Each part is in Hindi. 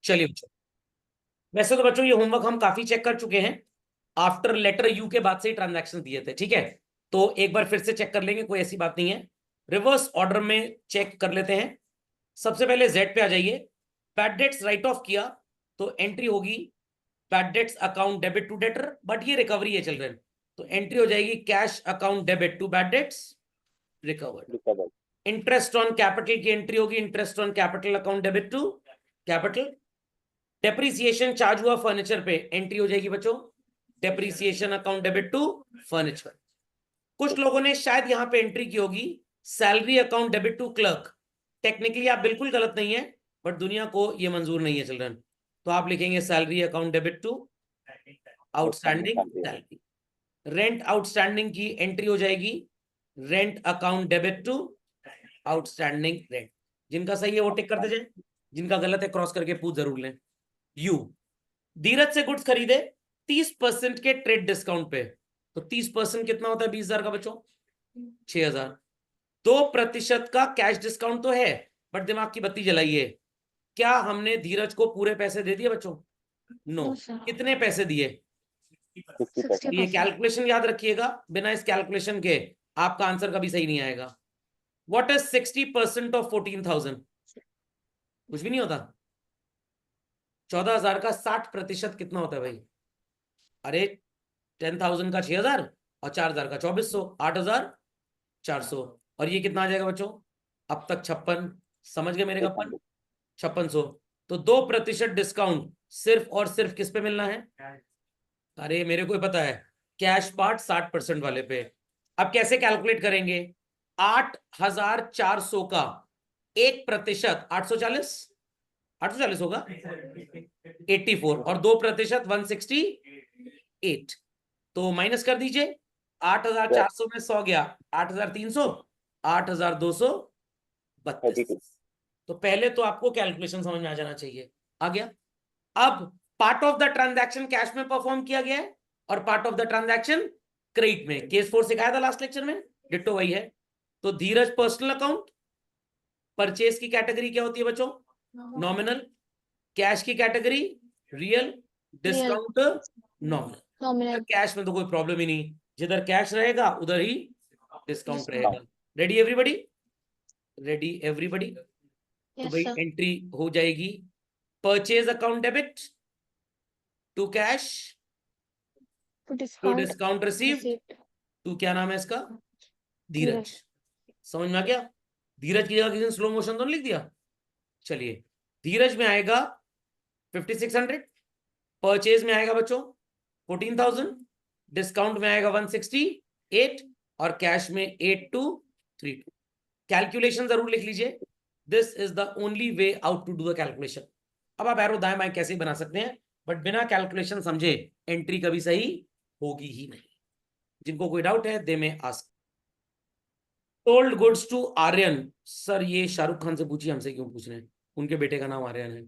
चलिए बच्चों, वैसे तो बच्चों ये होमवर्क हम काफी चेक कर चुके हैं। आफ्टर लेटर यू के बाद से ही ट्रांजैक्शन दिए थे, ठीक है। तो एक बार फिर से चेक कर लेंगे, कोई ऐसी बात नहीं है। रिवर्स ऑर्डर में चेक कर लेते हैं। सबसे पहले जेड पे आ जाइए। बैड डेट्स राइट ऑफ किया तो एंट्री होगी bad debts account debit to debtor, but ये रिकवरी है चिल्ड्रन, तो एंट्री हो जाएगी cash account debit to bad debts recovered. Interest on capital की एंट्री होगी interest on capital account debit to capital. Depreciation charge हुआ फर्नीचर पे, एंट्री हो जाएगी बच्चों depreciation account debit to furniture. कुछ लोगों ने शायद यहां पे एंट्री की होगी salary account debit to clerk. Technically आप बिल्कुल गलत नहीं है, बट दुनिया को ये मंजूर नहीं है चिल्ड्रन, तो आप लिखेंगे salary account debit to outstanding salary. Rent outstanding की एंट्री हो जाएगी rent account debit to outstanding rent. जिनका सही है वो टिक करते जाए, जिनका गलत है क्रॉस करके पूछ जरूर लें। यू धीरज से गुड्स खरीदे 30% के ट्रेड डिस्काउंट पे, तो 30% कितना होता है 20,000 का बच्चों 6,000। 2% का कैश डिस्काउंट तो है, बट दिमाग की बत्ती जलाइए, क्या हमने धीरज को पूरे पैसे दे दिए बच्चों? नो। कितने पैसे दिए? ये कैलकुलेशन याद रखिएगा, बिना इस कैलकुलेशन के आपका आंसर कभी सही नहीं आएगा। What is 60% of 14,000? कुछ भी नहीं होता। 14,000 का 60% कितना होता है भाई? अरे 10,000 का 6,000 और 4,000 का 2,400, 8,400। और ये कितना आ जाएगा बच्चों? अब तक 56, समझ गए मेरे कपन? 5600। तो 2% डिस्काउंट सिर्फ और सिर्फ किस पे मिलना है? अरे मेरे को पता है, कैश पार्ट 60% वाले पे। अब कैसे कैलकुलेट करेंगे? 8,400 का 1%, 840, 840 होगा 84, और 2% 168, तो माइनस कर दीजिए। 8,400 में 100 गया 8,300, 8,232। तो पहले तो आपको कैलकुलेशन समझ में आ जाना चाहिए। आ गया? अब part of the transaction cash में परफॉर्म किया गया है और part of the transaction credit में। केस 4 सिखाया था लास्ट लेक्चर में, डिट्टो वही है। तो धीरज पर्सनल अकाउंट, परचेज की कैटेगरी क्या होती है बच्चों? नॉमिनल। कैश की category real, discount nominal. Cash में तो कोई प्रॉब्लम ही नहीं, जिधर कैश रहेगा उधर ही डिस्काउंट रहेगा। Ready everybody? Ready everybody? तो भाई एंट्री हो जाएगी purchase account debit to cash to discount received to, क्या नाम है इसका? धीरज। समझ में आ गया? धीरज की जगह किसी ने स्लो मोशन तो नहीं लिख दिया? चलिए, धीरज में आएगा 5,600, परचेज में आएगा बच्चों 14,000, डिस्काउंट में आएगा 168 और कैश में 8,232। कैलकुलेशन जरूर लिख लीजिए, this is the only way out to do the calculation. अब आप एरो दाएं बाएं कैसे बना सकते हैं, बट बिना कैलकुलेशन समझे एंट्री कभी सही होगी ही नहीं। जिनको कोई डाउट है दे में ask. Sold goods to Aryan. Sir ये शाहरुख खान से पूछिए, हमसे क्यों पूछ रहे हैं? उनके बेटे का नाम आर्यन है।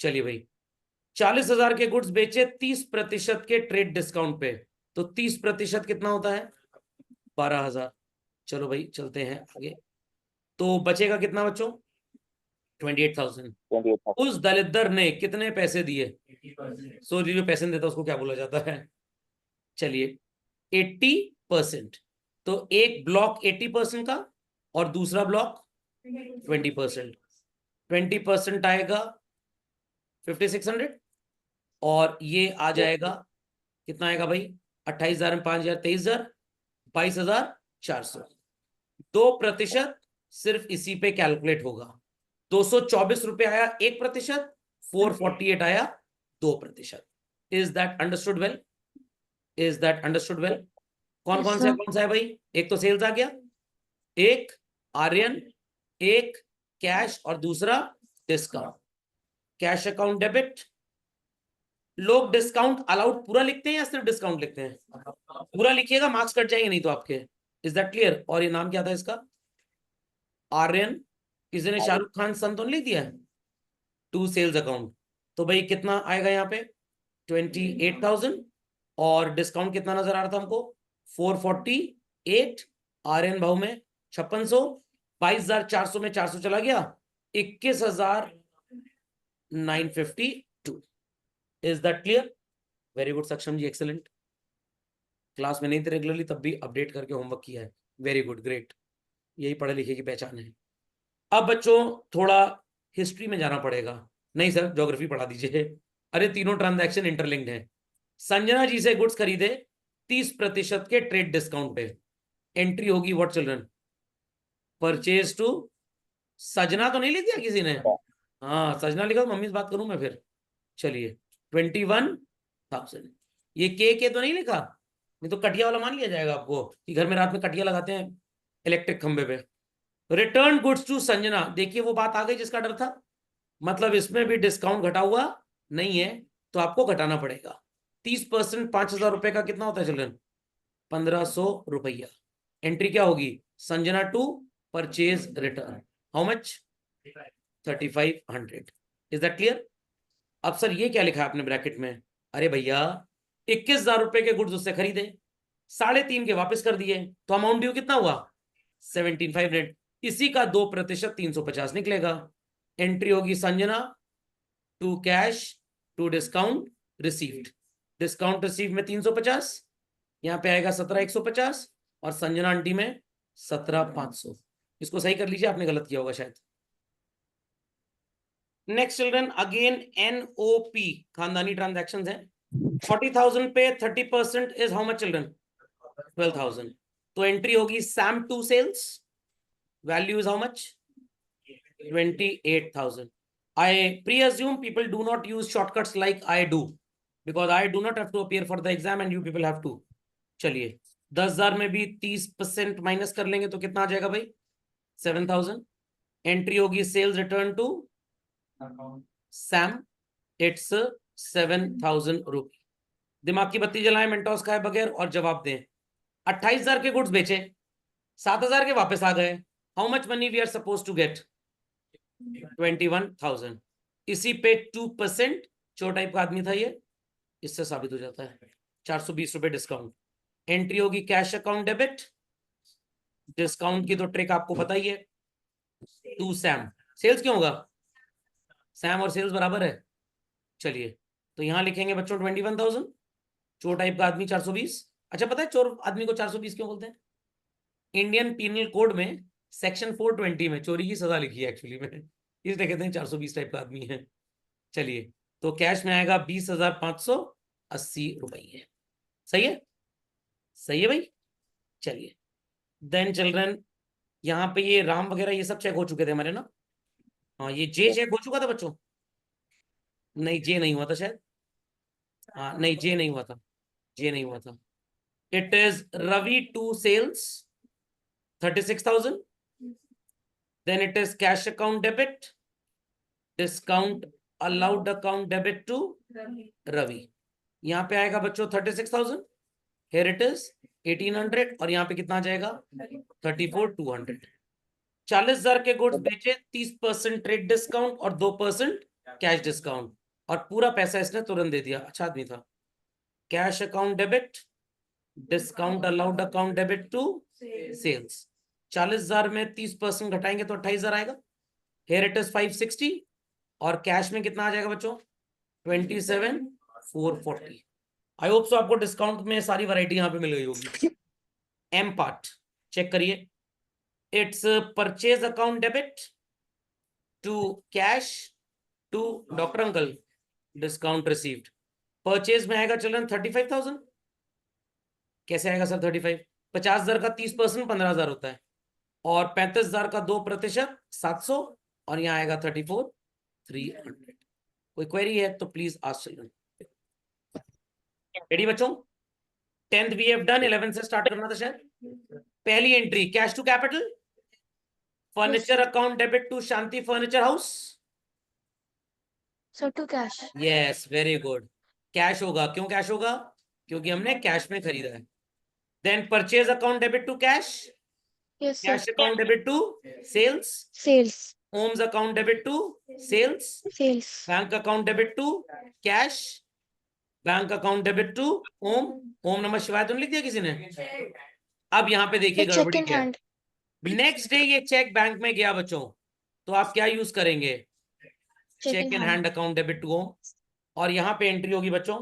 चलिए भाई, 40,000 के गुड्स बेचे 30% के ट्रेड डिस्काउंट पे, तो 30% कितना होता है? 12,000। चलो भाई चलते हैं आगे। तो बचेगा कितना बच्चों? 28,000। उस दलिद्र ने कितने पैसे दिए? सो जो पैसे देता है उसको क्या बोला जाता है? चलिए 80%। तो एक ब्लॉक 80% का और दूसरा ब्लॉक 20%। 20% आएगा 5,600 और ये आ जाएगा कितना आएगा भाई? 28,000 में 5,000 23,000, 22,400। 2% सिर्फ इसी पे कैलकुलेट होगा। 224 रुपए आया 1%, 448 आया 2%। Is that understood well? Is that understood well? कौन कौन सा है भाई? एक तो सेल्स आ गया, एक आर्यन, एक कैश और दूसरा डिस्काउंट। Cash account debit. लोग डिस्काउंट अलाउड पूरा लिखते हैं या सिर्फ डिस्काउंट लिखते हैं? पूरा लिखिएगा, मार्क्स कट जाएंगे नहीं तो आपके। Is that clear? और ये नाम क्या था इसका? आर्यन। किसी ने शाहरुख खान सन तो नहीं लिख दिया है? To sales account. तो भाई कितना आएगा यहाँ पे? 28,000 और डिस्काउंट कितना नजर आ रहा था हमको? 448। आर्यन भाव में 5600, 22,400 में 400 चला गया, 21,000 952. Is that clear? Very good सक्षम जी, एक्सेलेंट। क्लास में नहीं थे रेगुलरली तब भी अपडेट करके होमवर्क किया है, वेरी गुड, ग्रेट। यही पढ़े लिखे की पहचान है। अब बच्चों थोड़ा हिस्ट्री में जाना पड़ेगा। नहीं सर ज्योग्राफी पढ़ा दीजिए। अरे तीनों ट्रांजैक्शन इंटरलिंक्ड हैं। संजना जी से गुड्स खरीदे 30% के ट्रेड डिस्काउंट पे, एंट्री होगी व्हाट चिल्ड्रन? परचेज टू सजना तो नहीं लिख दिया किसी ने? हाँ सजना लिखा, मम्मी से बात करूं मैं फिर। चलिए 21,000। ये के तो नहीं लिखा, नहीं तो कटिया वाला मान लिया जाएगा आपको कि घर में रात में कटिया लगाते हैं इलेक्ट्रिक खंबे पे। रिटर्न गुड्स टू संजना, देखिए वो बात आ गई जिसका डर था। मतलब इसमें भी डिस्काउंट घटा हुआ नहीं है तो आपको घटाना पड़ेगा। 30% 5,000 रुपए का कितना होता है चिल्ड्रन? 1,500 रुपया। एंट्री क्या होगी? Sanjana to purchase return, how much? 3,500। Is that clear? अब सर ये क्या लिखा है आपने ब्रैकेट में? अरे भैया 21,000 रुपए के गुड्स उससे खरीदे, 3.5 के वापस कर दिए, तो अमाउंट ड्यू कितना हुआ? 17,500। इसी का 2% 350 निकलेगा। एंट्री होगी Sanjana to cash to discount received. Discount receive में 350, यहां पे आएगा 17,150 और संजना आंटी में 17,500। इसको सही कर लीजिए, आपने गलत किया होगा शायद। नेक्स्ट चिल्ड्रन अगेन एनओपी, खानदानी ट्रांजैक्शंस है। 40,000 पे 30% इज हाउ मच चिल्ड्रन? 12,000। तो एंट्री होगी Sam to sales, value is how much? 28,000. I pre-assume people do not use shortcuts like I do because I do not have to appear for the exam and you people have to. चलिए 10,000 में भी 30% माइनस कर लेंगे तो कितना आ जाएगा भाई? 7,000. एंट्री होगी sales return to Sam, it's 7,000 rupee. दिमाग की बत्ती जलाएं, मेंटोस खाए बगैर और जवाब दें। 28,000 के गुड्स बेचे, 7,000 के वापस आ गए। How much money we are suppose to get? 21,000। इसी पे 2%, चोर टाइप का आदमी था ये, इससे साबित हो जाता है 420 रुपए डिस्काउंट। एंट्री होगी कैश अकाउंट डेबिट, डिस्काउंट की तो ट्रिक आपको पता ही है, टू सैम। सेल्स क्यों होगा? सैम और सेल्स बराबर है। चलिए तो यहां लिखेंगे बच्चों 21,000, चोर टाइप का आदमी 420। अच्छा पता है चोर आदमी को 420 क्यों बोलते हैं? इंडियन पीनल कोड में सेक्शन 420 में चोरी की सजा लिखी है एक्चुअली में, इसलिए कहते हैं 420 टाइप का आदमी है। चलिए तो कैश में आएगा 20,580 रुपये। सही है? सही है भाई। चलिए देन चिल्ड्रन यहाँ पे ये राम वगैरह ये सब चेक हो चुके थे हमारे ना? हाँ ये जे चेक हो चुका था बच्चों? नहीं जे नहीं हुआ था शायद। हाँ नहीं जे नहीं हुआ था, जे नहीं हुआ था। It is Ravi to sales 36,000। Then it is cash account debit, discount allowed account debit to Ravi. यहाँ पे आएगा बच्चों 36,000, हियर इट इज 1,800 और यहाँ पे कितना आ जाएगा? 34,200। 40,000 के गुड्स बेचे, 30% ट्रेड डिस्काउंट और 2% कैश डिस्काउंट, और पूरा पैसा इसने तुरंत दे दिया, अच्छा आदमी था। Cash account debit, discount allowed account debit to sales. 40,000 में 30% घटाएंगे तो 28,000 आएगा, हियर इट इज 560 और कैश में कितना आ जाएगा बच्चों? 27,440। आई होप सो आपको डिस्काउंट में सारी वैरायटी यहाँ पे मिल गई होगी। एम पार्ट चेक करिए, it's purchase account debit to cash to doctor uncle, discount received. Purchase में आएगा चिल्ड्रन 35,000। कैसे आएगा सर 35? 50,000 का 30% 15,000 होता है, और 35,000 का 2% 700, और यहाँ आएगा 34,300। कोई क्वेरी है तो प्लीज आस्क चिल्ड्रन। रेडी बच्चों? 10th we have done, 11th से स्टार्ट करना था शायद। पहली entry cash to capital, furniture account debit to Shanti furniture house. So to cash. Yes very good, cash होगा। क्यों कैश होगा? क्योंकि हमने कैश में खरीदा है। Then purchase account debit to cash, cash account debit to sales, sales, homes account debit to sales, sales, bank account debit to cash, bank account debit to home. ओम नमः शिवाय तो नहीं लिख दिया किसी ने? अब यहाँ पे देखिए चेक गड़बड़ी इन क्या है। हैंड। नेक्स्ट डे ये चेक बैंक में गया बच्चों, तो आप क्या यूज करेंगे? Cheque in hand account debit to home, और यहाँ पे एंट्री होगी बच्चों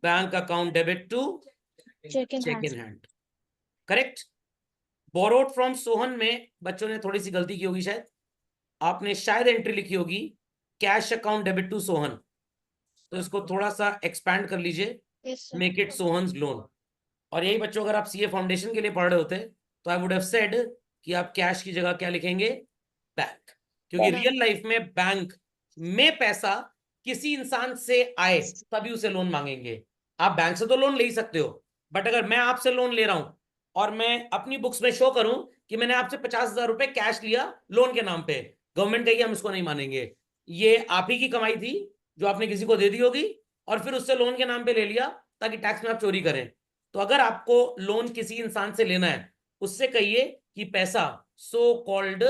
bank account debit to cheque in hand. Correct. Borrowed from Sohan में बच्चों ने थोड़ी सी गलती की होगी, शायद आपने शायद एंट्री लिखी होगी cash account debit to Sohan, तो इसको थोड़ा सा एक्सपैंड कर लीजिए, मेक इट सोहन्स लोन। और यही बच्चों अगर आप सीए फाउंडेशन के लिए पढ़ रहे होते तो आई वुड हैव सेड कि आप कैश की जगह क्या लिखेंगे, बैंक, क्योंकि रियल लाइफ में बैंक में पैसा किसी इंसान से आए तभी उसे लोन मांगेंगे। आप बैंक से तो लोन ले ही सकते हो, बट अगर मैं आपसे लोन ले रहा हूं और मैं अपनी बुक्स में शो करूं कि मैंने आपसे 50,000 रुपए कैश लिया लोन के नाम पे, गवर्नमेंट कहेगी हम इसको नहीं मानेंगे, ये आप ही की कमाई थी जो आपने किसी को दे दी होगी और फिर उससे लोन के नाम पे ले लिया ताकि टैक्स में आप चोरी करें। तो अगर आपको लोन किसी इंसान से लेना है, उससे कहिए कि पैसा सो कॉल्ड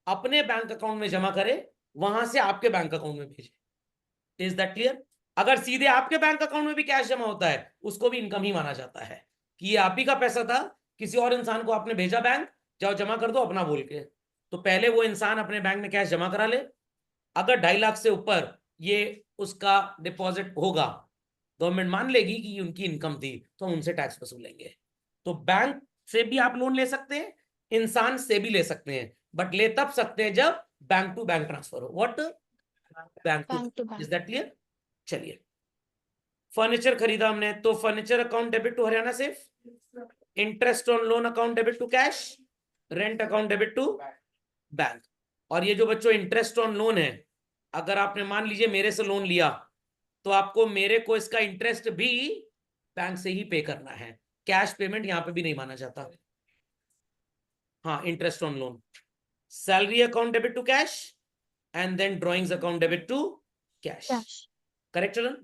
अपने बैंक अकाउंट में जमा करे, वहां से आपके बैंक अकाउंट में भेजे। Is that clear? अगर सीधे आपके बैंक अकाउंट में भी कैश जमा होता है उसको भी इनकम ही माना जाता है कि ये आप ही का पैसा था, किसी और इंसान को आपने भेजा बैंक, जाओ जमा कर दो अपना बोल के। तो पहले वो इंसान अपने बैंक में कैश जमा करा ले, अगर 2.5 लाख से ऊपर ये उसका डिपॉजिट होगा, गवर्नमेंट मान लेगी कि उनकी इनकम थी, तो हम उनसे टैक्स वसूलेंगे। तो बैंक से भी आप लोन ले सकते हैं, इंसान से भी ले सकते हैं, बट ले तब सकते हैं जब बैंक टू बैंक ट्रांसफर हो। What? Bank to bank. Is that clear? चलिए, फर्नीचर खरीदा हमने तो furniture account debit to Haryana safe, interest on loan account debit to cash, rent account debit to bank. और ये जो बच्चों इंटरेस्ट ऑन लोन है, अगर आपने मान लीजिए मेरे से लोन लिया तो आपको मेरे को इसका इंटरेस्ट भी बैंक से ही पे करना है, कैश पेमेंट यहां पे भी नहीं माना जाता। हाँ, interest on loan, salary account debit to cash and then drawings account debit to cash. Correct children?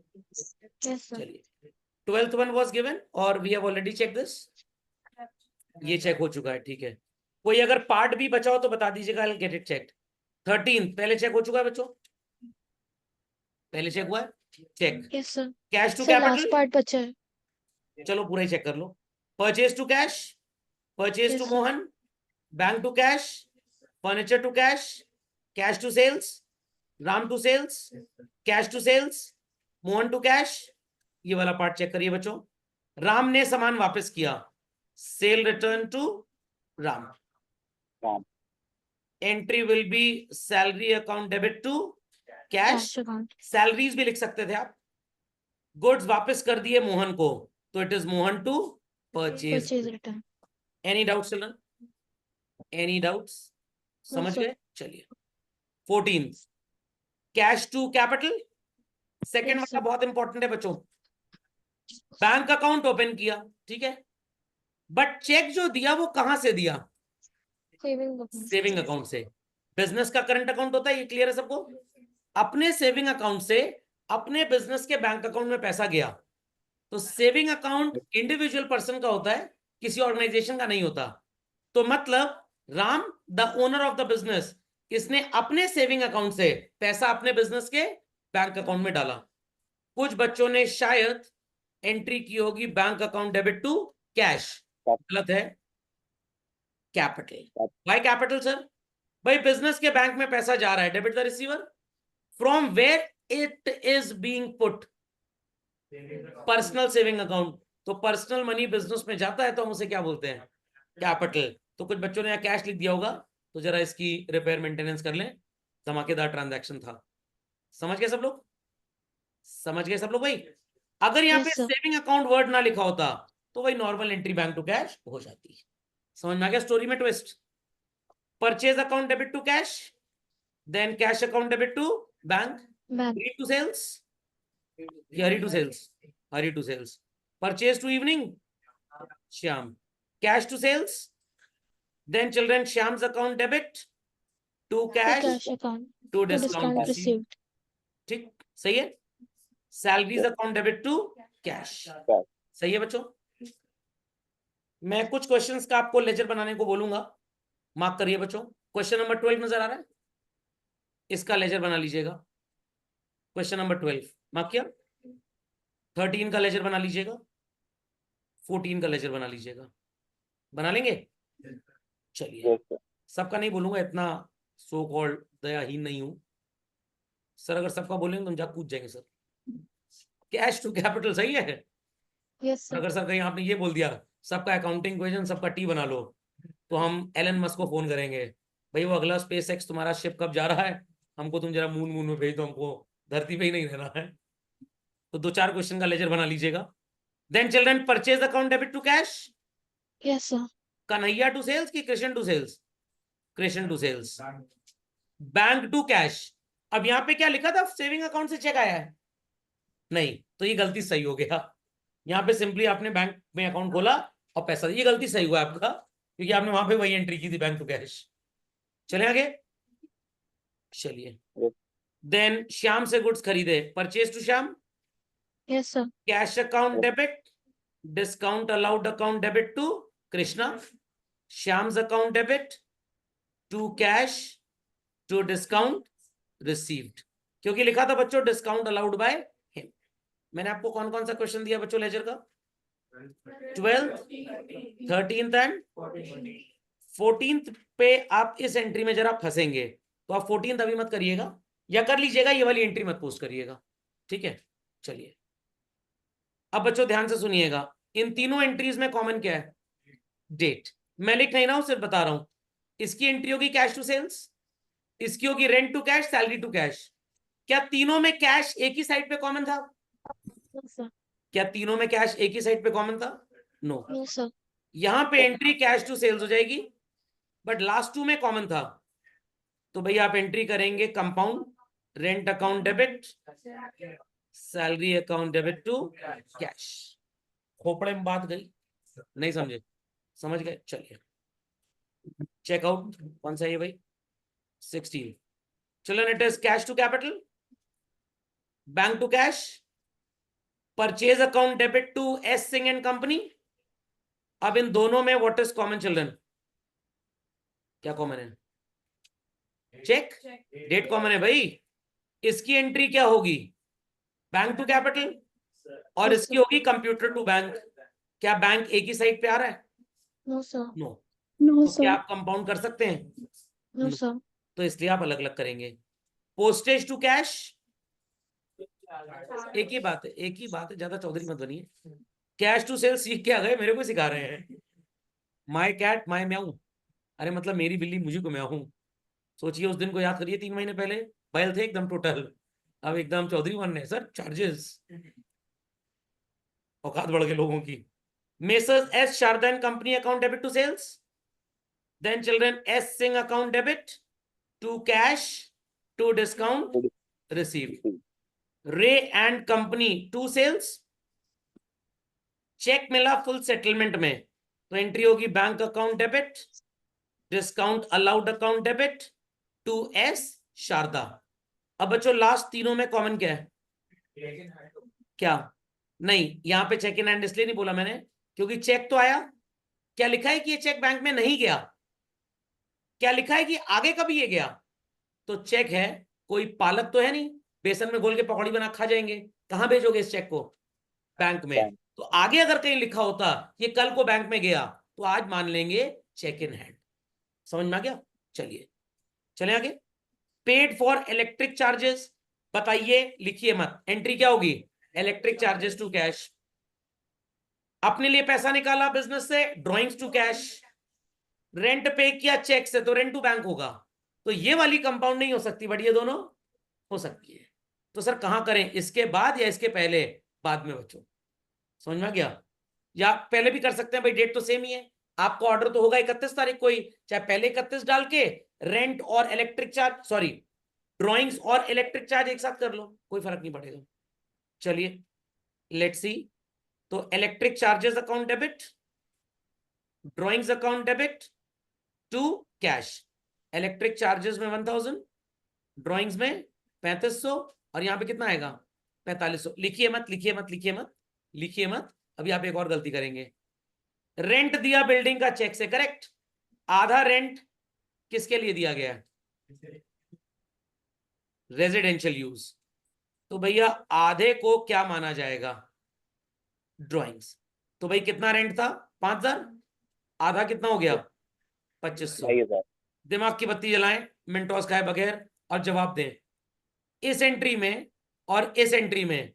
चलिए, 12th वन वाज गिवन और we have already check this, ये चेक हो चुका है, ठीक है। कोई अगर पार्ट भी बचा हो तो बता दीजिएगा, I will get it check. 13 पहले चेक हो चुका है बच्चों, पहले चेक हुआ है, check. Cash to capital, last part बचा है, चलो पूरा ही चेक कर लो। Purchase to cash, purchase to Mohan, bank to cash, furniture to cash, cash to sales, Ram to sales, cash to sales, Mohan to cash. ये वाला पार्ट चेक करिए बच्चों, राम ने सामान वापस किया, sale return to Ram. Entry will be salary account debit to cash, salaries भी लिख सकते थे आप। गुड्स वापस कर दिए मोहन को, तो it is Mohan to purchase return. Any doubt children? Any doubts? समझ गए? चलिए, 14 कैश टू कैपिटल, सेकेंड वाला बहुत इंपॉर्टेंट है बच्चों। बैंक अकाउंट ओपन किया, ठीक है, बट चेक जो दिया वो कहां से दिया? सेविंग अकाउंट से। बिजनेस का करंट अकाउंट होता है, ये क्लियर है सबको? अपने सेविंग अकाउंट से अपने बिजनेस के बैंक अकाउंट में पैसा गया, तो सेविंग अकाउंट इंडिविजुअल पर्सन का होता है, किसी ऑर्गेनाइजेशन का नहीं होता। तो मतलब Ram the owner of the business, इसने अपने सेविंग अकाउंट से पैसा अपने बिजनेस के बैंक अकाउंट में डाला। कुछ बच्चों ने शायद एंट्री की होगी bank account debit to cash, गलत है, कैपिटल। Why capital sir? भाई बिजनेस के बैंक में पैसा जा रहा है, debit the receiver, from where it is being put, personal saving account. तो पर्सनल मनी बिजनेस में जाता है तो हम उसे क्या बोलते हैं? कैपिटल। तो कुछ बच्चों ने यहाँ कैश लिख दिया होगा, तो जरा इसकी रिपेयर मेंटेनेंस कर लें, धमाकेदार ट्रांजैक्शन था। समझ गए सब लोग? समझ गए सब लोग भाई? अगर यहाँ पे सेविंग अकाउंट वर्ड ना लिखा होता तो वही normal entry bank to cash हो जाती है। समझ में आ गया स्टोरी में twist? Purchase account debit to cash, then cash account debit to bank, Hari to sales, Hari to sales, Hari to sales, purchase to evening, Shyam, cash to sales, then children Shyam's account debit to cash to discount received. ठीक, सही है। Salaries account debit to cash, सही है बच्चों? मैं कुछ क्वेश्चंस का आपको लेजर बनाने को बोलूंगा, मार्क करिए बच्चों। क्वेश्चन नंबर 12 नजर आ रहा है, इसका लेजर बना लीजिएगा। क्वेश्चन नंबर 12 मार्क किया, 13 का लेजर बना लीजिएगा, 14 का लेजर बना लीजिएगा, बना लेंगे? चलिए, सबका नहीं बोलूंगा, इतना सो कॉल्ड दयाहीन नहीं हूं। सर अगर सबका बोलेंगे तो हम जा कूद जाएंगे सर। कैश टू कैपिटल सही है। यस और सर। अगर सर कहीं आपने ये बोल दिया सबका अकाउंटिंग इक्वेशन सबका टी बना लो, तो हम एलन मस्क को फोन करेंगे, भाई वो अगला स्पेस एक्स तुम्हारा शिप कब जा रहा है, हमको तुम जरा मून मून में भेज दो, हमको धरती पे ही नहीं रहना है। तो 2-4 क्वेश्चन का लेजर बना लीजिएगा। Then children purchase account debit to cash, yes sir. Kanhaiya to sales की Krishna to sales, Krishna to sales. Bank to cash, अब यहाँ पे क्या लिखा था, सेविंग अकाउंट से चेक आया है, नहीं तो ये गलती सही हो गया। यहाँ पे सिंपली आपने बैंक में अकाउंट खोला और पैसा, ये गलती सही हुआ आपका, क्योंकि आपने वहां पे वही एंट्री की थी, बैंक टू कैश। चले आगे, चलिए। देन श्याम से गुड्स खरीदे, purchase to Shyam, yes sir. Cash account debit, discount allowed account debit to Krishna, Shyam's account debit to cash to discount received, क्योंकि लिखा था बच्चों डिस्काउंट अलाउड बाय हिम। मैंने आपको कौन कौन सा क्वेश्चन दिया बच्चों लेजर का, 12th 13th एंड 14th पे आप इस एंट्री में जरा फंसेंगे, तो आप 14th अभी मत करिएगा, या कर लीजिएगा, ये वाली एंट्री मत पोस्ट करिएगा, ठीक है। चलिए अब बच्चों ध्यान से सुनिएगा, इन तीनों एंट्रीज में कॉमन क्या है, डेट। मैं लिख नहीं रहा हूं, सिर्फ बता रहा हूं। इसकी एंट्री होगी कैश टू सेल्स, इसकी होगी rent to cash, salary to cash. क्या तीनों में कैश एक ही साइड पे कॉमन था, यस सर। क्या तीनों में कैश एक ही साइड पे कॉमन था, नो। No sir. यहां पे एंट्री कैश टू सेल्स हो जाएगी, बट लास्ट टू में कॉमन था, तो भैया आप एंट्री करेंगे compound, rent account debit, salary account debit to cash. खोपड़े में बात गई, नहीं समझे, समझ गए, चलिए। चेकआउट कौन सा है ये भाई, 16। चलो it is cash to capital, bank to cash, purchase account debit to S Singh and company. अब इन दोनों में व्हाट इज कॉमन चिल्ड्रन, क्या कॉमन है, चेक, डेट कॉमन है भाई। इसकी एंट्री क्या होगी, बैंक टू कैपिटल, और Yes, इसकी sir. होगी कंप्यूटर टू बैंक। क्या बैंक एक ही साइड पे आ रहा है, नो सर। नो। नो तो क्या सर। आप कंपाउंड कर सकते हैं, नो No. सर। तो इसलिए आप अलग अलग करेंगे। पोस्टेज टू कैश, एक ही बात है, एक ही बात है, ज्यादा चौधरी मत बनिए। कैश टू सेल सीख के आ गए, मेरे को सिखा रहे हैं। माई कैट माई म्याऊ, अरे मतलब मेरी बिल्ली मुझे को म्याऊ। सोचिए उस दिन को याद करिए, 3 महीने पहले बैल थे एकदम टोटल, अब एकदम चौधरी बनने सर, चार्जेस, औकात बढ़ गए लोगों की। Messrs S Sharda and company account debit to sales, then children S Singh account debit to cash to discount received. Ray and company to sales, check मिला फुल सेटलमेंट में, तो एंट्री होगी bank account debit, discount allowed account debit to S Sharda. अब बच्चों लास्ट तीनों में कॉमन क्या है, क्या, नहीं यहां पे चेक इन हैंड इसलिए नहीं बोला मैंने, क्योंकि चेक तो आया, क्या लिखा है कि ये चेक बैंक में नहीं गया, क्या लिखा है कि आगे कभी ये गया, तो चेक है, कोई पालक तो है नहीं, बेसन में घोल के पकौड़ी बना खा जाएंगे, कहां भेजोगे इस चेक को, बैंक में। तो आगे अगर कहीं लिखा होता ये कल को बैंक में गया, तो आज मान लेंगे चेक इन हैंड। समझ में आ गया, चलिए चले आगे। पेड फॉर इलेक्ट्रिक चार्जेस, बताइए लिखिए मत, एंट्री क्या होगी, इलेक्ट्रिक चार्जेस टू कैश। अपने लिए पैसा निकाला बिजनेस से, ड्रॉइंग्स टू कैश। रेंट पे किया चेक से, तो रेंट टू बैंक होगा। तो ये वाली कंपाउंड नहीं हो सकती, बट ये दोनों हो सकती है। तो सर कहां करें, इसके बाद या इसके पहले, बाद में बच्चों, समझ में आ गया, या पहले भी कर सकते हैं भाई, डेट तो सेम ही है। आपका ऑर्डर तो होगा 31 तारीख को ही, चाहे पहले 31 डाल के रेंट और इलेक्ट्रिक चार्ज, सॉरी ड्रॉइंग्स और इलेक्ट्रिक चार्ज एक साथ कर लो, कोई फर्क नहीं पड़ेगा। चलिए लेट्स सी, तो electric charges account debit, drawings account debit to cash. Electric charges में 1000, ड्रॉइंग्स में 3500, और यहां पे कितना आएगा 4500। लिखिए मत, लिखिए मत, लिखिए मत, लिखिए मत, अभी आप एक और गलती करेंगे। रेंट दिया बिल्डिंग का चेक से, करेक्ट। आधा रेंट किसके लिए दिया गया है, रेजिडेंशियल यूज, तो भैया आधे को क्या माना जाएगा, ड्राइंग्स। तो भाई कितना रेंट था 5000, आधा कितना हो गया 2500। दिमाग की बत्ती जलाएं, मिनटॉस खाए बगैर, और जवाब दें। इस एंट्री में और इस एंट्री में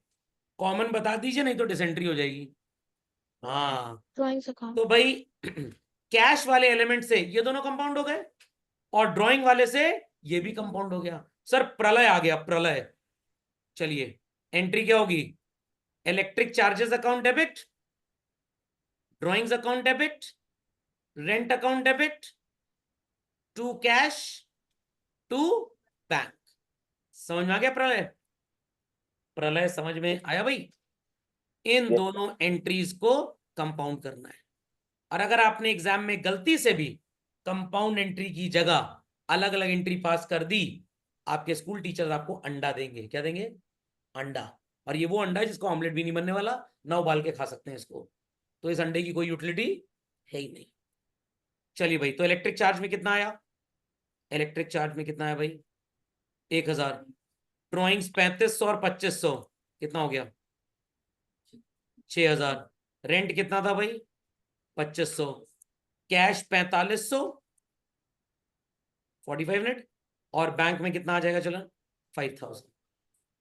कॉमन बता दीजिए, नहीं तो डिसेंट्री हो जाएगी। हाँ, ड्राइंग्स अकाउंट। तो भाई कैश वाले एलिमेंट से ये दोनों कंपाउंड हो गए और ड्राइंग वाले से ये भी कंपाउंड हो गया। सर प्रलय आ गया, प्रलय। चलिए एंट्री क्या होगी? Electric charges account debit, drawings account debit, rent account debit, to cash, to bank. समझ में आ गया प्रलय? प्रलय समझ में आया भाई? इन Yes. दोनों एंट्रीज को कंपाउंड करना है। और अगर आपने एग्जाम में गलती से भी कंपाउंड एंट्री की जगह अलग अलग एंट्री पास कर दी, आपके स्कूल टीचर्स आपको अंडा देंगे। क्या देंगे? अंडा। और ये वो अंडा है जिसको ऑमलेट भी नहीं बनने वाला, ना उबाल के खा सकते हैं इसको, तो इस अंडे की कोई यूटिलिटी है ही नहीं। चलिए भाई, तो इलेक्ट्रिक चार्ज में कितना आया? इलेक्ट्रिक चार्ज में कितना है भाई? 1000। ड्रॉइंग्स 3500 और 2500 कितना हो गया? 6000। रेंट कितना था भाई? 2500। Cash 4500, 45 minute. और बैंक में कितना आ जाएगा चलन? 5000।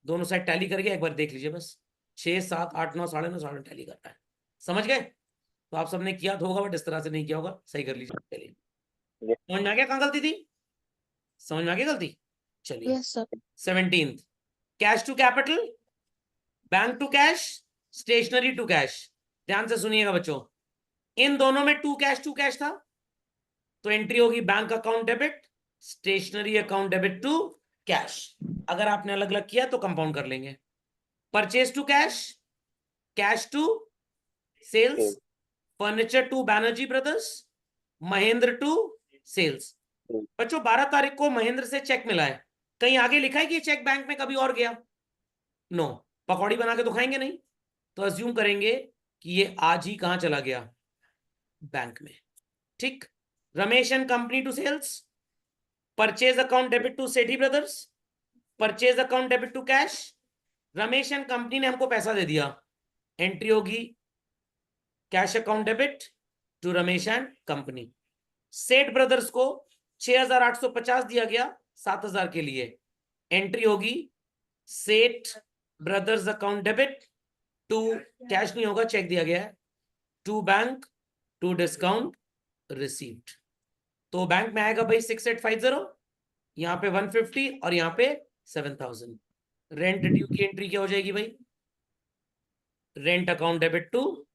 दोनों साइड टैली करके एक बार देख लीजिए बस। 6 7 8 9 9.5 साढ़े टैली करना है। समझ गए? तो आप सबने किया तो होगा, बट इस तरह से नहीं किया होगा, सही कर लीजिए। चलिए, Yes. समझ में आ गया कहाँ गलती थी? समझ में आ गया गलती? चलिए yes sir. 17th, cash to capital, bank to cash, stationery to cash. ध्यान से सुनिएगा बच्चों, इन दोनों में टू कैश था, तो एंट्री होगी bank account debit, stationery account debit to cash. अगर आपने अलग अलग किया तो कंपाउंड कर लेंगे। Purchase to cash, cash to sales, Sales. Furniture to Banerjee brothers, Mahendra to sales. Hmm. बच्चों 12 तारीख को महेंद्र से चेक मिला है, कहीं आगे लिखा है कि चेक बैंक में कभी और गया? नो। पकौड़ी बना के तो खाएंगे नहीं, तो अज्यूम करेंगे कि ये आज ही कहां चला गया? बैंक में। ठीक। Ramesh and company to sales, purchase account debit to Sethi brothers, purchase account debit to cash. Ramesh and company ने हमको पैसा दे दिया, एंट्री होगी cash account debit to Ramesh and company. Seth brothers को 6850 दिया गया 7000 के लिए, एंट्री होगी Seth brothers account debit to cash, नहीं होगा, चेक दिया गया है, to bank, to discount received. तो बैंक में आएगा भाई 6850, यहाँ पे 150 और यहाँ पे 7000। रेंट ड्यू की एंट्री क्या हो जाएगी भाई? Rent account debit to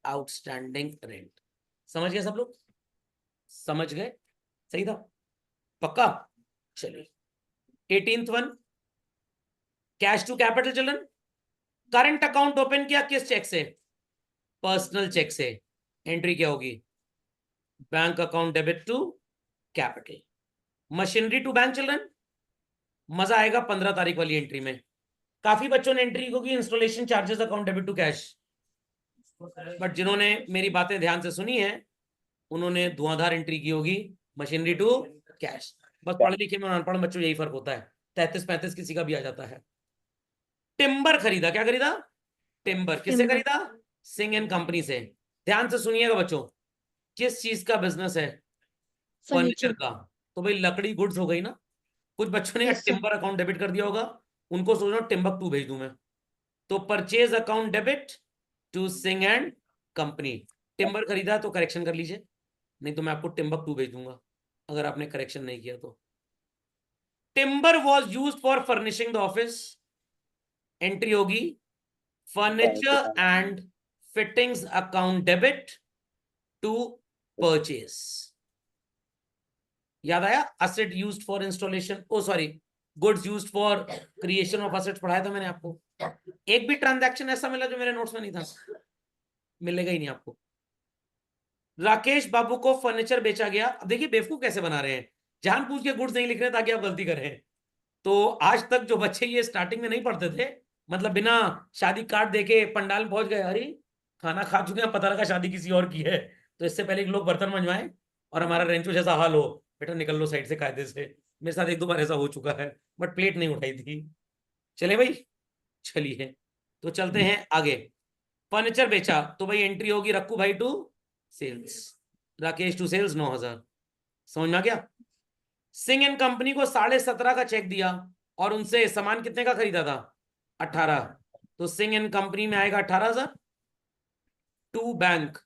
outstanding rent. समझ गए सब लोग? समझ गए? सही था? पक्का? चलिए 18th one, cash to capital children. Current account open किया किस चेक से? पर्सनल चेक से। एंट्री क्या होगी? Bank account debit to capital. Machinery to bank children, मजा आएगा 15 तारीख वाली एंट्री में। काफी बच्चों ने एंट्री होगी installation charges account debit to cash, but जिन्होंने मेरी बातें ध्यान से सुनी है उन्होंने धुआंधार एंट्री की होगी मशीनरी टू कैश। बस पढ़े लिखे में अनपढ़ बच्चों यही फर्क होता है, 33-35 किसी का भी आ जाता है। टिम्बर खरीदा, क्या खरीदा? टिम्बर। किससे टिम्बर। खरीदा? सिंह एंड कंपनी से। ध्यान से सुनिएगा बच्चों, किस चीज का बिजनेस है? Furniture furniture. का। तो भाई लकड़ी गुड्स हो गई ना। कुछ बच्चों ने yes sir. Timber account debit कर दिया होगा, उनको सोच रहा हूं टिम्बकटू भेज दूं मैं। तो purchase account debit to Singh and company. Timber खरीदा तो करेक्शन कर लीजिए, नहीं तो मैं आपको टिम्बकटू भेज दूंगा अगर आपने करेक्शन नहीं किया तो। Timber was use for furnishing the office, entry होगी furniture and fittings account debit to purchase. याद आया? Asset used for installation, oh sorry, goods used for creation of assets पढ़ाया था मैंने आपको। एक भी ट्रांजैक्शन ऐसा मिला जो मेरे नोट्स में नहीं था? मिलेगा ही नहीं आपको। राकेश बाबू को फर्नीचर बेचा गया। अब देखिए बेवकूफ कैसे बना रहे हैं, जानबूझ के गुड्स नहीं लिख रहे ताकि आप गलती करें। तो आज तक जो बच्चे ये स्टार्टिंग में नहीं पढ़ते थे, मतलब बिना शादी कार्ड देके पंडाल में पहुंच गए, अरे खाना खा चुके हैं, पता लगा शादी किसी और की है, तो इससे पहले कि लोग बर्तन मंजवाएं और हमारा रेंचो जैसा हाल हो, बेटा निकल लो साइड से कायदे से। मेरे साथ एक दो बार ऐसा हो चुका है, बट प्लेट नहीं उठाई थी। चले भाई, चलिए तो चलते हैं आगे। फर्नीचर बेचा तो भाई एंट्री होगी रक्कू भाई to sales, Rakesh to sales 9000। समझ में आ गया? सिंह एंड कंपनी को 17.5 का चेक दिया, और उनसे सामान कितने का खरीदा था? 18। तो सिंह एंड कंपनी में आएगा 18,000। टू बैंक,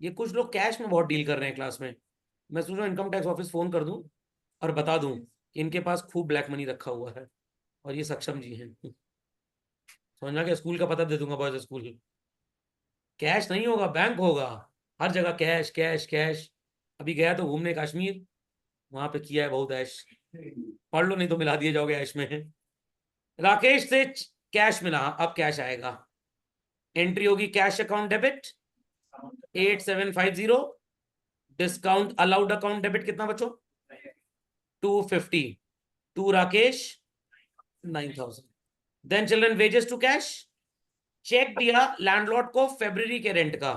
ये कुछ लोग कैश में बहुत डील कर रहे हैं क्लास में। मैं सोच रहा हूँ इनकम टैक्स ऑफिस फोन कर दूं और बता दूं कि इनके पास खूब ब्लैक मनी रखा हुआ है और ये सक्षम जी हैं। समझना कि स्कूल का पता दे दूंगा, बॉयज स्कूल। कैश नहीं होगा, बैंक होगा। हर जगह कैश कैश कैश। अभी गया तो घूमने कश्मीर, वहां पे किया है बहुत ऐश। पढ़ लो नहीं तो मिला दिए जाओगे ऐश में। राकेश से कैश मिला, अब कैश आएगा। एंट्री होगी cash account debit 8750। Discount allowed account debit कितना बच्चों? 250। To Rakesh 9000। Then children wages to cash. Cheque दिया लैंडलॉर्ड को फेब्रुवरी के रेंट का।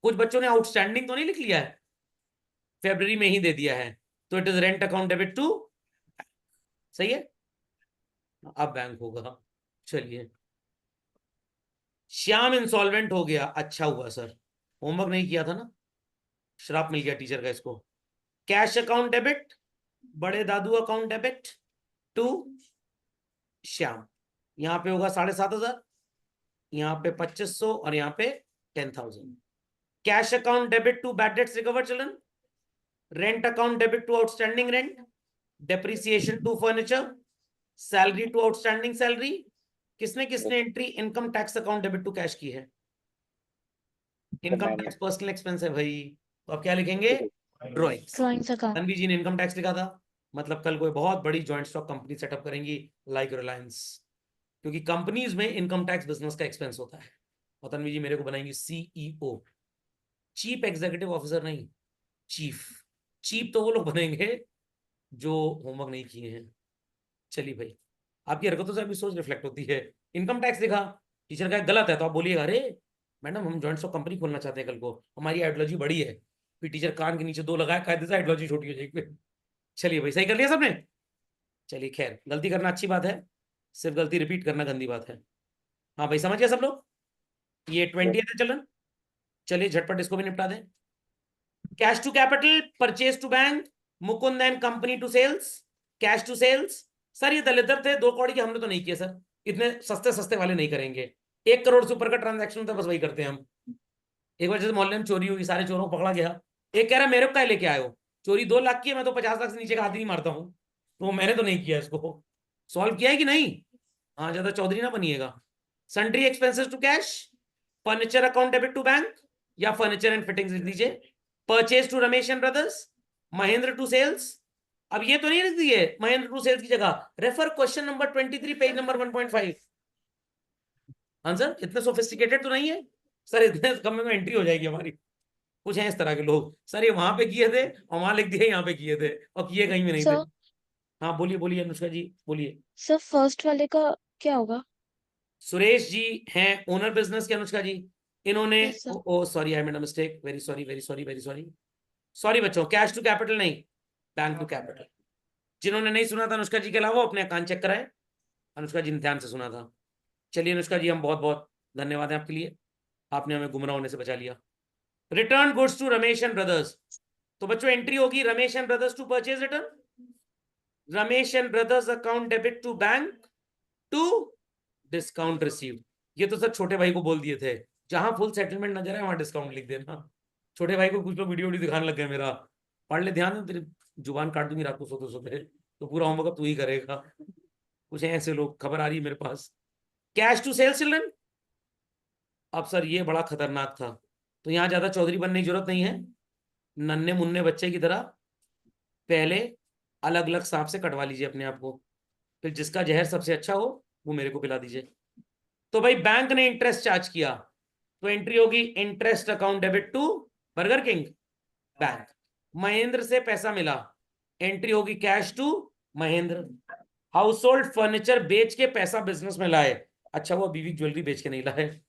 कुछ बच्चों ने आउटस्टैंडिंग तो नहीं लिख लिया है, फेब्रुवरी में ही दे दिया है, तो it is rent account debit to. सही है, अब बैंक होगा। चलिए, श्याम इंसॉल्वेंट हो गया, अच्छा हुआ सर, होमवर्क नहीं किया था ना, श्राप मिल गया टीचर का इसको। कैश अकाउंट डेबिट, बड़े दादू अकाउंट डेबिट टू श्याम। यहां पे होगा 7,500, यहाँ पे 2500 और यहाँ पे 10,000। Cash account debit to bad debts recover children. Rent account debit to outstanding rent. Depreciation to furniture. Salary to outstanding salary. किसने किसने entry income tax account debit to cash की है? इनकम टैक्स पर्सनल एक्सपेंस है भाई, तो आप क्या लिखेंगे? Drawings. Drawings account. Tanvi ji ने इनकम टैक्स लिखा था, मतलब कल कोई बहुत बड़ी जॉइंट स्टॉक कंपनी सेटअप करेंगी लाइक रिलायंस, क्योंकि कंपनीज में इनकम टैक्स बिजनेस का एक्सपेंस होता है। और तन्वी जी मेरे को बनाएंगी सीईओ, चीफ एग्जीक्यूटिव ऑफिसर नहीं, चीफ। चीफ तो वो लोग बनेंगे जो होमवर्क नहीं किए हैं। चलिए भाई, आपकी हरकतों से आपकी सोच रिफ्लेक्ट होती है। इनकम टैक्स लिखा, टीचर का गलत है तो आप बोलिएगा अरे मैडम हम जॉइंट स्टॉक कंपनी खोलना चाहते हैं कल को, हमारी आइडियोलॉजी बड़ी है। फिर टीचर कान के नीचे दो लगाए, कायदे से आइडियोलॉजी छोटी हो जाएगी। चलिए भाई, सही कर लिया सबने। चलिए खैर, गलती करना अच्छी बात है, सिर्फ गलती रिपीट करना गंदी बात है। हाँ भाई, समझ गया सब लोग? ये 20 है चलन। चलिए झटपट इसको भी निपटा दें। Cash to capital, purchase to bank, Mukund and company to sales, cash to sales. Sir ये दलितर थे, 2 कौड़ी के हमने तो नहीं किए सर, इतने सस्ते सस्ते वाले नहीं करेंगे। 1 करोड़ से ऊपर का ट्रांजैक्शन होता है बस वही करते हैं हम। एक बार जैसे मोहल्ले में चोरी हुई, सारे चोरों को पकड़ा गया, एक कह रहा मेरे को क्या लेके आए हो, चोरी 2 लाख की है, मैं तो 50 लाख से नीचे का हाथ ही नहीं मारता हूँ, तो मैंने तो नहीं किया इसको। सॉल्व किया है कि नहीं? हाँ, ज्यादा चौधरी ना बनिएगा। Sundry expenses to cash, furniture account debit to bank, या फर्नीचर एंड फिटिंग्स लिख दीजिए। Purchase to Ramesh and brothers, Mahendra to sales. अब ये तो नहीं लिख दिए महेंद्र टू सेल्स की जगह, refer question number 23 page number 1.5। Answer इतने सोफिस्टिकेटेड तो नहीं है सर, इतने कम में एंट्री हो जाएगी हमारी। कुछ हैं इस तरह के लोग, सर ये वहां पे किए थे और वहां लिख दिए यहाँ पे किए थे और किए कहीं में नहीं थे। सर हाँ बोलिए बोलिए अनुष्का जी बोलिए। सर फर्स्ट वाले का क्या होगा? सुरेश जी हैं ओनर बिजनेस के, अनुष्का जी इन्होंने, yes sir. Oh sorry I made a mistake, very sorry very sorry very sorry. Sorry बच्चों, कैश टू कैपिटल नहीं, बैंक टू कैपिटल। जिन्होंने नहीं सुना था अनुष्का जी के अलावा अपने कान चेक कराए, अनुष्का जी ने ध्यान से सुना था। चलिए अनुष्का जी, हम बहुत बहुत धन्यवाद है आपके लिए, आपने हमें गुमराह होने से बचा लिया। Return goods to Ramesh and brothers, तो बच्चों एंट्री होगी Ramesh and brothers to purchase return, Ramesh and brothers account debit to bank to discount receive. ये तो सर छोटे भाई को बोल दिए थे, जहां फुल सेटलमेंट नजर है वहां डिस्काउंट लिख देना। छोटे भाई को कुछ लोग वीडियो वीडियो दिखाने लग गए मेरा, पढ़ ले ध्यान से, तेरी जुबान काट दूंगी रात को सोते सोते, तो पूरा होमवर्क तू ही करेगा। कुछ हैं ऐसे लोग, खबर आ रही है मेरे पास। कैश टू सेल्स चिल्ड्रन, अब सर ये बड़ा खतरनाक था, तो यहाँ ज्यादा चौधरी बनने की जरूरत नहीं है, नन्हे मुन्ने बच्चे की तरह पहले अलग अलग सांप से कटवा लीजिए अपने आप को, फिर जिसका जहर सबसे अच्छा हो वो मेरे को पिला दीजिए। तो भाई बैंक ने इंटरेस्ट चार्ज किया, तो एंट्री होगी interest account debit to Burger King bank. Mahendra से पैसा मिला, एंट्री होगी cash to Mahendra. Household furniture बेच के पैसा बिजनेस में लाए, अच्छा वो बीवी ज्वेलरी बेच के नहीं लाए,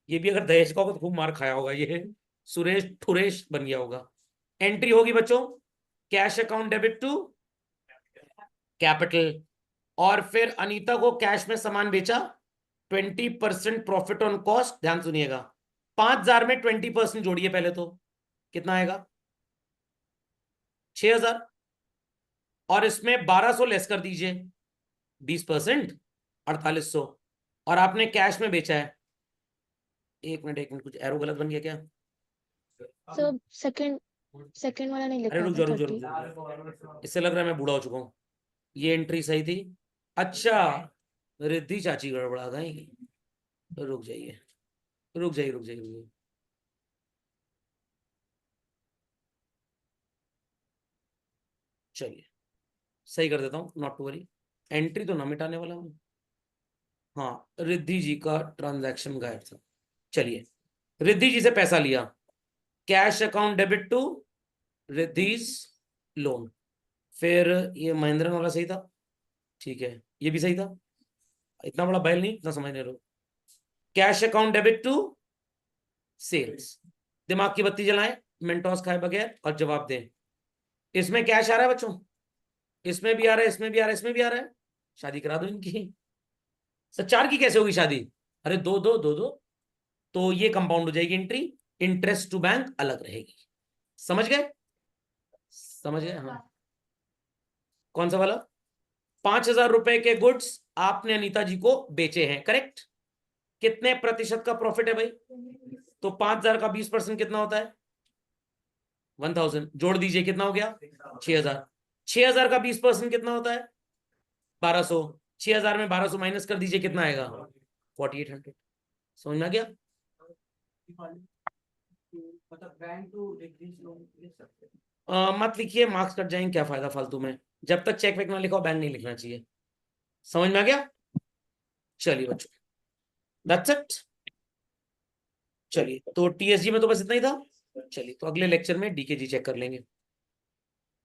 ये भी अगर दहेज का होगा तो खूब मार खाया होगा ये, सुरेश ठुरेश बन गया होगा। एंट्री होगी बच्चों cash account debit to capital. और फिर अनीता को कैश में सामान बेचा, 20% प्रॉफिट ऑन कॉस्ट, ध्यान सुनिएगा, 5,000 में 20% जोड़िए पहले, तो कितना आएगा? 6,000, और इसमें 1,200 लेस कर दीजिए, 20%, 4800, और आपने कैश में बेचा है। एक मिनट, कुछ एरो गलत बन गया क्या? सर सेकंड सेकंड वाला नहीं अरे लिखा रुक था जा रुक जा 30। रुक जा, इससे लग रहा है मैं बूढ़ा हो चुका हूँ। ये एंट्री सही थी। अच्छा, रिद्धि चाची गड़बड़ा गई। रुक जाइए रुक जाइए रुक जाइए रुक जाइए। चलिए सही कर देता हूँ, नॉट टू वरी। एंट्री तो ना मिटाने वाला हूँ। हाँ, रिद्धि जी का ट्रांजैक्शन गायब था। चलिए, रिद्धि जी से पैसा लिया, cash account debit to Riddhi's loan. फिर ये महेंद्रन वाला सही था, ठीक है, ये भी सही था। इतना बड़ा बैल नहीं, इतना समझ नहीं रहे। Cash account debit to sales. दिमाग की बत्ती जलाएं, मेंटोस खाए बगैर, और जवाब दें। इसमें कैश आ रहा है बच्चों, इसमें भी आ रहा है, इसमें भी आ रहा है, इसमें भी आ रहा है। शादी करा दो इनकी। सर 4 की कैसे होगी शादी? अरे दो दो दो दो, तो ये कंपाउंड हो जाएगी एंट्री। इंटरेस्ट टू बैंक अलग रहेगी। समझ गए? समझ गए? हाँ। कौन सा वाला? 5,000 रुपए के गुड्स आपने अनीता जी को बेचे हैं, करेक्ट। कितने प्रतिशत का प्रॉफिट है भाई? तो 5,000 का 20% कितना होता है? 1,000। जोड़ दीजिए, कितना हो गया? 6,000। 6,000 का 20% कितना होता है? 1,200। 6,000 में 1,200 माइनस कर दीजिए, कितना आएगा? 4,800। समझ में आ गया? मत लिखिए, मार्क्स कट जाएंगे, क्या फायदा फालतू में। जब तक चेक वेक ना लिखा हो, बैंक नहीं लिखना चाहिए। समझ में आ गया? चलिए बच्चों, दैट्स इट। चलिए, तो टीएसजी में तो बस इतना ही था। चलिए, तो अगले लेक्चर में डीकेजी चेक कर लेंगे।